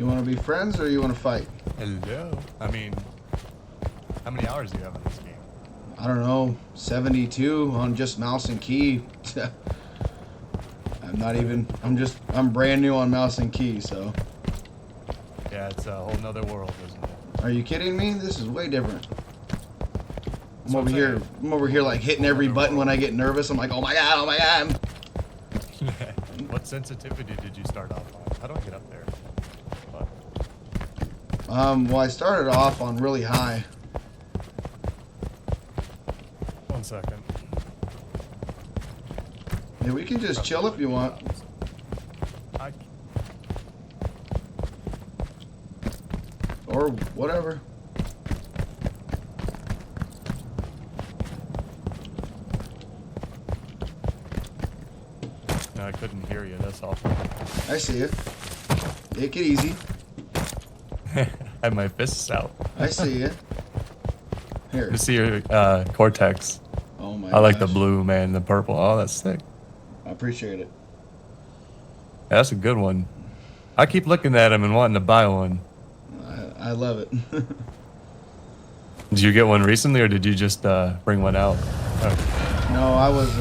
You want to be friends or you want to fight? Hello. I mean, how many hours do you have in this game? I don't know, 72 on just mouse and key. I'm brand new on mouse and key, so. Yeah, it's a whole nother world, isn't it? Are you kidding me? This is way different. I'm what over here like hitting every button when I get nervous. I'm like, oh my god. What sensitivity did you start off on? How do I get up there? Well, I started off on really high. 1 second. Yeah, we can just chill if you want. Or whatever. No, I couldn't hear you, that's all. I see it. Take it easy. I have my fists out. I see it. Here. You see your Cortex. Oh my I like the gosh. blue, man, the purple. Oh, that's sick. I appreciate it. Yeah, that's a good one. I keep looking at them and wanting to buy one. I love it. Did you get one recently, or did you just bring one out? No, I was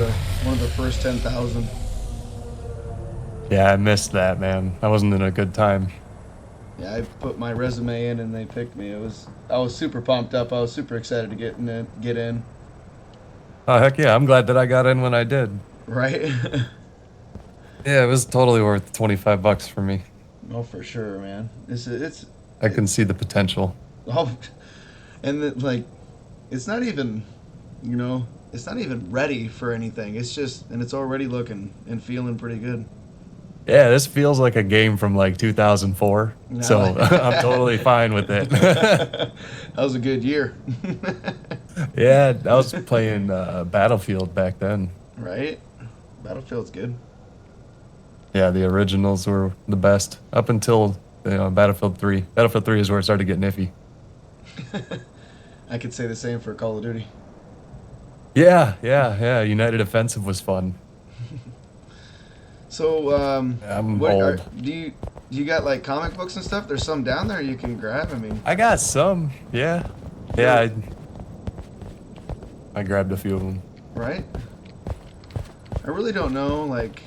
one of the first 10,000. Yeah, I missed that, man. I wasn't in a good time. Yeah, I put my resume in and they picked me. I was super pumped up. I was super excited to get in. Oh, heck yeah. I'm glad that I got in when I did. Right? Yeah, it was totally worth $25 for me. Oh, for sure, man. I can see the potential. Oh, and like, it's not even, it's not even ready for anything. And it's already looking and feeling pretty good. Yeah, this feels like a game from like 2004. No. So I'm totally fine with it. That was a good year. Yeah, I was playing Battlefield back then. Right? Battlefield's good. Yeah, the originals were the best up until Battlefield 3. Battlefield 3 is where it started getting iffy. I could say the same for Call of Duty. Yeah. United Offensive was fun. So, I'm old. Do you got like comic books and stuff? There's some down there you can grab. I mean, I got some. Yeah. I grabbed a few of them. Right? I really don't know. Like,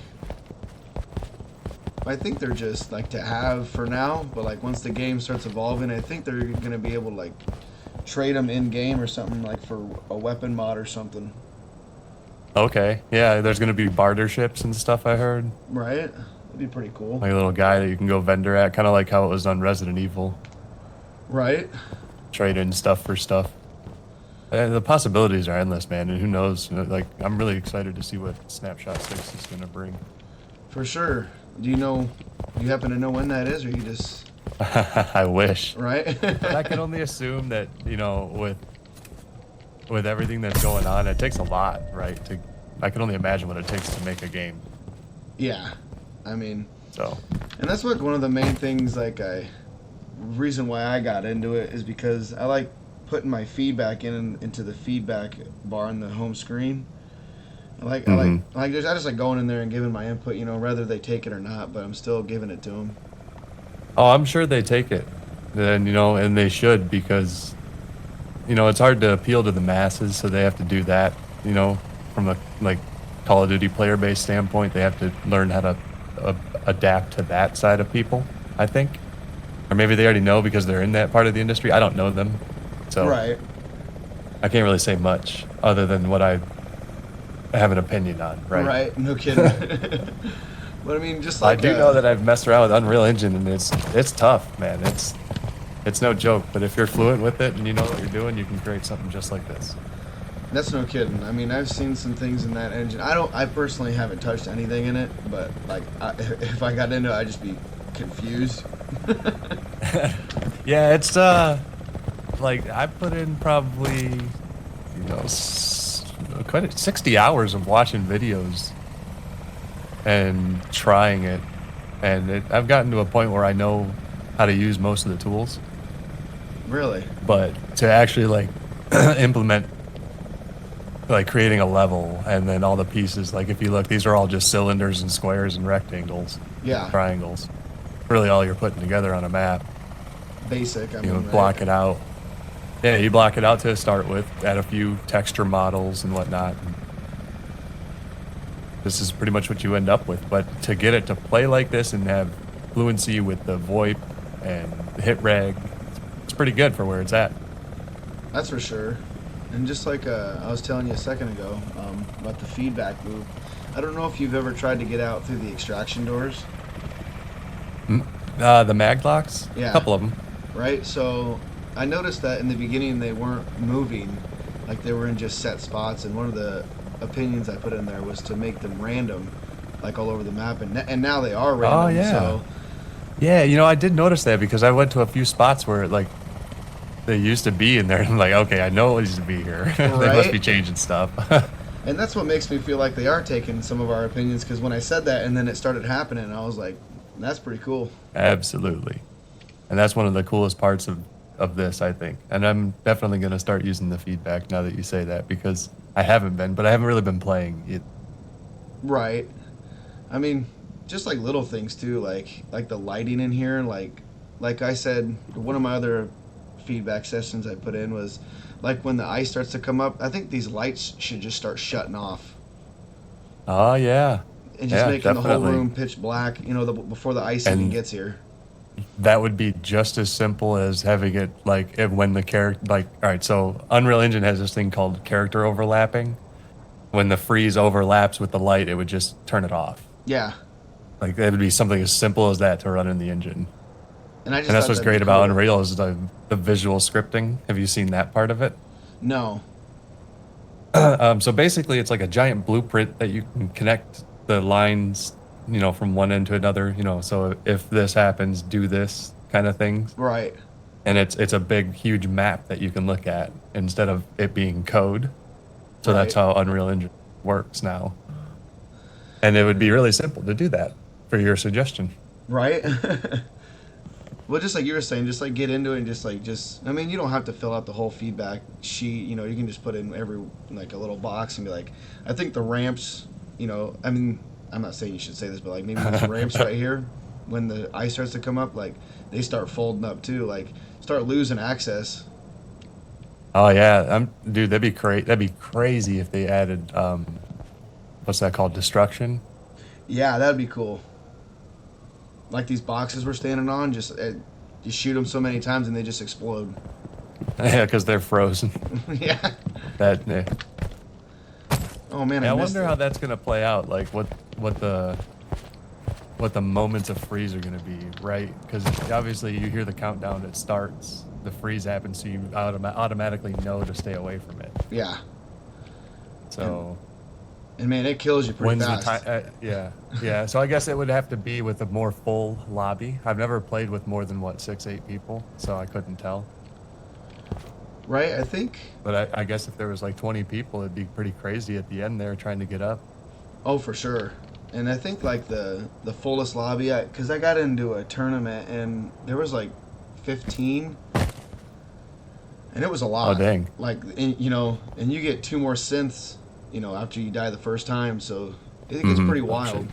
I think they're just like to have for now. But like once the game starts evolving, I think they're gonna be able to like trade them in game or something, like for a weapon mod or something. Okay. Yeah, there's gonna be barter ships and stuff. I heard. Right? That'd be pretty cool. Like a little guy that you can go vendor at, kind of like how it was on Resident Evil. Right? Trade in stuff for stuff. And the possibilities are endless, man. And who knows? Like, I'm really excited to see what Snapshot 6 is gonna bring. For sure. Do you happen to know when that is, or you just? I wish. Right? But I can only assume that with everything that's going on, it takes a lot, right? I can only imagine what it takes to make a game. Yeah, I mean. So. And that's what one of the main things, like reason why I got into it is because I like putting my feedback into the feedback bar on the home screen. I just like going in there and giving my input, whether they take it or not, but I'm still giving it to them. Oh, I'm sure they take it, and they should, because it's hard to appeal to the masses, so they have to do that. From a like Call of Duty player-based standpoint, they have to learn how to adapt to that side of people, I think, or maybe they already know because they're in that part of the industry. I don't know them, so right. I can't really say much other than what I have an opinion on. Right. No kidding. But I mean, just like I do know that I've messed around with Unreal Engine, and it's tough, man. It's no joke. But if you're fluent with it and you know what you're doing, you can create something just like this. That's no kidding. I mean, I've seen some things in that engine. I personally haven't touched anything in it, but like, if I got into it, I'd just be confused. Yeah, it's like I put in probably quite 60 hours of watching videos and trying it, and I've gotten to a point where I know how to use most of the tools. Really? But to actually like implement, like creating a level and then all the pieces, like if you look, these are all just cylinders and squares and rectangles, Yeah. triangles. really all you're putting together on a map. Basic, I You know, mean, right? block it out. Yeah, you block it out to start with, add a few texture models and whatnot. And this is pretty much what you end up with. But to get it to play like this and have fluency with the VoIP and the hit reg, it's pretty good for where it's at. That's for sure. And just like I was telling you a second ago about the feedback loop, I don't know if you've ever tried to get out through the extraction doors. The mag locks, a Yeah. couple of them. Right? So I noticed that in the beginning they weren't moving, like they were in just set spots. And one of the opinions I put in there was to make them random, like all over the map. And now they are random. Oh yeah, So yeah. You know, I did notice that because I went to a few spots where like they used to be in there. And I'm like, okay, I know it used to be here. They must be right. changing stuff. And that's what makes me feel like they are taking some of our opinions. Because when I said that, and then it started happening, I was like, that's pretty cool. Absolutely. And that's one of the coolest parts of this, I think. And I'm definitely going to start using the feedback now that you say that because I haven't been, but I haven't really been playing it. Right. I mean, just like little things too, like the lighting in here, like I said, one of my other feedback sessions I put in was like when the ice starts to come up, I think these lights should just start shutting off Oh, yeah. and just Yeah, making the whole definitely. room pitch black, before the ice even And gets here. that would be just as simple as having it like if when the character, like, all right, so Unreal Engine has this thing called character overlapping. When the freeze overlaps with the light, it would just turn it off. Yeah. Like, it would be something as simple as that to run in the engine. And I And just that's thought what's that'd be great about cool. Unreal is the visual scripting. Have you seen that part of it? No. So basically, it's like a giant blueprint that you can connect the lines, you know, from one end to another. You know, so if this happens, do this kind of things. Right. And it's a big, huge map that you can look at instead of it being code. So that's Right. how Unreal Engine works now. And it would be really simple to do that for your suggestion. Right. Well, just like you were saying, just like get into it and just I mean, you don't have to fill out the whole feedback sheet. You can just put in every like a little box and be like, I think the ramps. I mean, I'm not saying you should say this, but like maybe these ramps right here, when the ice starts to come up, like they start folding up too, like start losing access. Oh yeah, dude, that'd be crazy. That'd be crazy if they added what's that called? Destruction. Yeah, that'd be cool. Like these boxes we're standing on, just you shoot them so many times and they just explode. Yeah, because they're frozen. Yeah. That yeah. Oh man, I Yeah, I missed wonder it. how that's gonna play out. Like what the what the moments of freeze are gonna be, right? Because obviously you hear the countdown. It starts. The freeze happens, so you automatically know to stay away from it. Yeah, and So and man, it kills you pretty when's the time? fast. Yeah, yeah. So I guess it would have to be with a more full lobby. I've never played with more than what 6, 8 people, so I couldn't tell. Right? I think. But I guess if there was like 20 people, it'd be pretty crazy at the end there trying to get up. Oh, for sure. And I think like the fullest lobby, because I got into a tournament and there was like 15, and it was a Oh lot. dang! Like and you get two more synths, after you die the first time, so it gets pretty Oh shit! wild.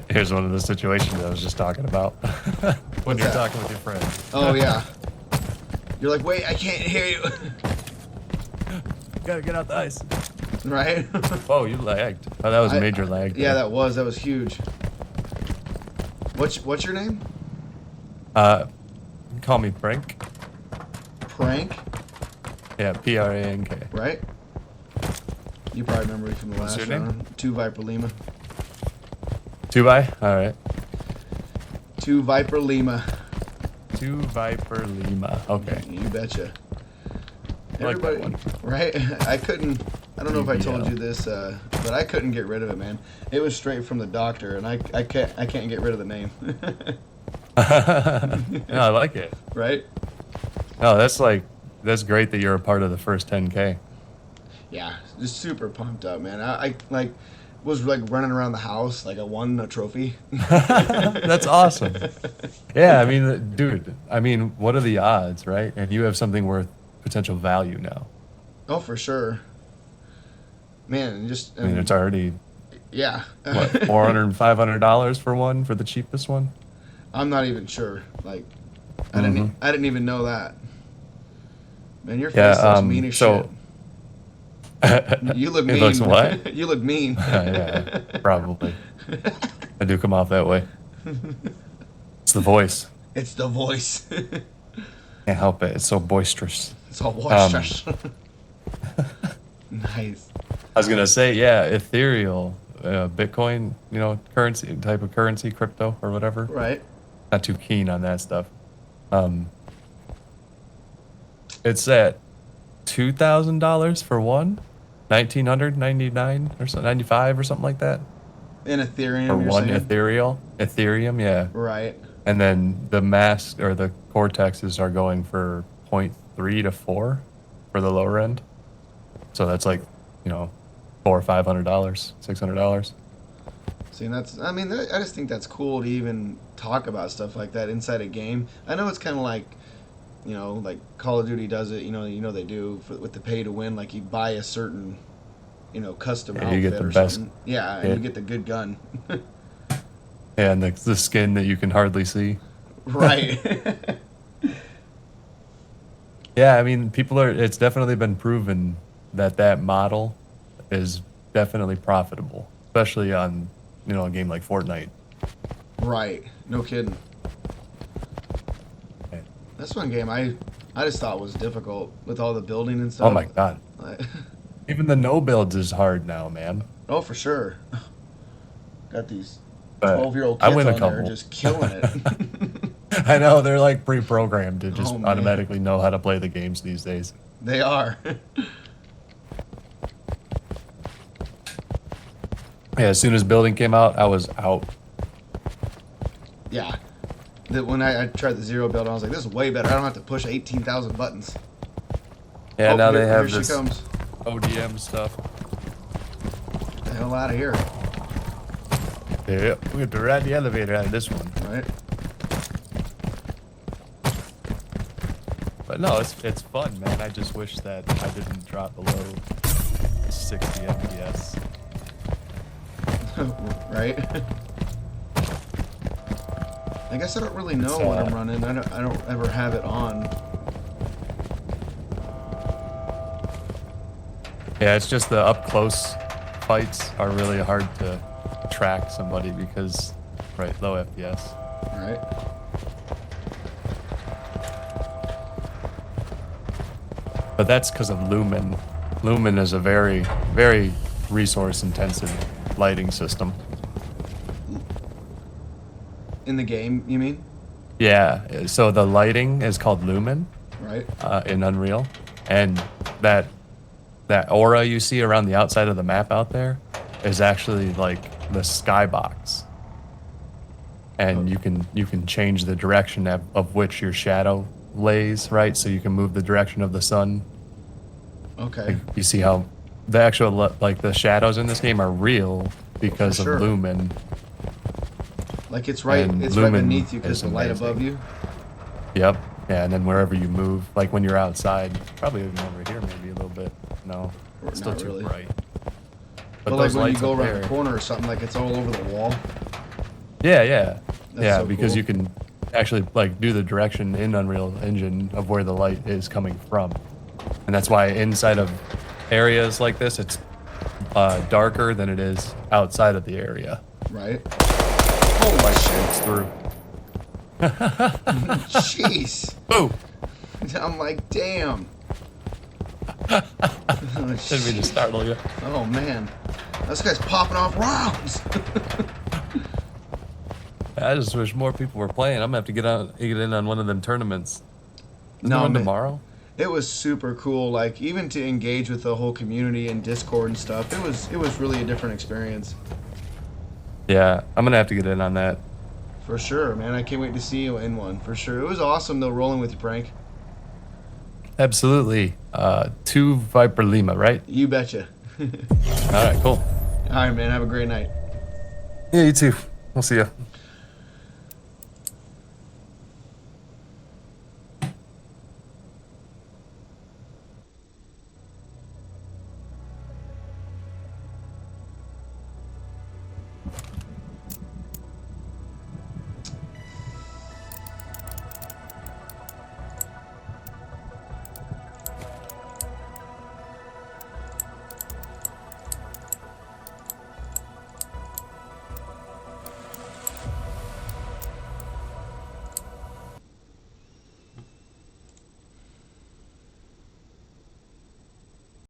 Here's one of the situations I was just talking about. When What's you're that? talking with your friend. Oh yeah. You're like, wait, I can't hear you. Gotta get out the ice. Right? Whoa, you lagged. Oh, that was I, major lag. yeah, There. that was huge. What's your name? Call me Prank. Prank, Yeah, Prank. right? You probably remember me from the What's last your name? round. Two Viper Lima. 2 by. All right. Two Viper Lima. 2 Viper Lima. Okay. You betcha. I like that Everybody, one. right? I don't know if I told UVL. you this, but I couldn't get rid of it, man. It was straight from the doctor, and I can't get rid of the name. No, I like it. Right? No, that's great that you're a part of the first 10K. Yeah, just super pumped up, man. I like was like running around the house like I won a trophy. That's awesome. Yeah, I mean, dude, I mean, what are the odds, right? And you have something worth potential value now. Oh, for sure, man. And I mean, it's already Yeah. What, $400 and $500 for one, for the cheapest one? I'm not even sure. Like, Mm-hmm. I didn't even know that. Man, your Yeah. face looks mean as shit. So You look it looks mean. what? You look mean. Yeah, probably. I do come off that way. It's the voice. It's the voice. Can't help it. It's so boisterous. It's all Um, boisterous. Nice. I was gonna say, yeah, ethereal, Bitcoin, currency type of currency, crypto or whatever. Right. Not too keen on that stuff. Um, it's at $2,000 for one, 1,999 or so, 95 or something like that In for Ethereum, you're one saying? Ethereum, yeah. Right. And then the mask or the cortexes are going for 0.3 to 4 for the lower end. So that's like, $400 or $500, $600. See, and I mean, I just think that's cool to even talk about stuff like that inside a game. I know it's kind of like, like Call of Duty does it. They do with the pay to win. Like you buy a certain, custom Yeah, you outfit get the or best something. Yeah, and kit. you get the good gun. Yeah, and the skin that you can hardly see. Right. Yeah, I mean, it's definitely been proven that model is definitely profitable, especially on, a game like Fortnite. Right. No kidding. Yeah. That's one game I just thought was difficult with all the building and Oh stuff. my God. Like, Even the no builds is hard now, man. oh, for sure. Got these But 12-year-old I kids win a on there couple. just killing it. I know, they're like pre-programmed to just Oh, man. automatically know how to play the games these days. They are. Yeah, as soon as building came out, I was out. Yeah. When I tried the zero build, I was like, this is way better. I don't have to push 18,000 buttons. Yeah, Oh, now here, they have here this she comes. ODM stuff. Get the hell out of here. Yeah, we have to ride the elevator out of this one. Right? But no, it's fun, man. I just wish that I didn't drop below 60 FPS. Right? I guess I don't really know It's, what I'm running. I don't ever have it on. Yeah, it's just the up close fights are really hard to track somebody because, right, low FPS. Right? But that's because of Lumen. Lumen is a very, very resource intensive lighting system. In the game, you mean? Yeah, so the lighting is called Lumen Right? in Unreal, and that aura you see around the outside of the map out there is actually like the skybox, and you can change the direction of which your shadow lays, right? So you can move the direction of the sun. Okay. Like, you see how the actual like the shadows in this game are real because For sure. of Lumen. Like it's right And right Lumen beneath you because is the light amazing. above you. Yep. Yeah, and then wherever you move, like when you're outside, probably even over here, maybe a little bit. No, Or it's still not too really. bright. But like those when you lights go up around there- the corner or something, like it's all over the wall. Yeah, yeah, That's yeah. so Because cool. you can actually like do the direction in Unreal Engine of where the light is coming from, and that's why inside of areas like this, it's darker than it is outside of the area. Right? Light shines through. Jeez. Boom! I'm like, damn. Didn't mean to startle you. Oh man. This guy's popping off rounds. I just wish more people were playing. I'm gonna have to get in on one of them tournaments. Isn't there one man. tomorrow? It was super cool. Like even to engage with the whole community and Discord and stuff. It was really a different experience. Yeah, I'm gonna have to get in on that. For sure, man. I can't wait to see you in one. For sure. It was awesome though, rolling with you, Prank. Absolutely. 2 Viper Lima, right? You betcha. All right, cool. All right, man. Have a great night. Yeah, you too. We'll see ya.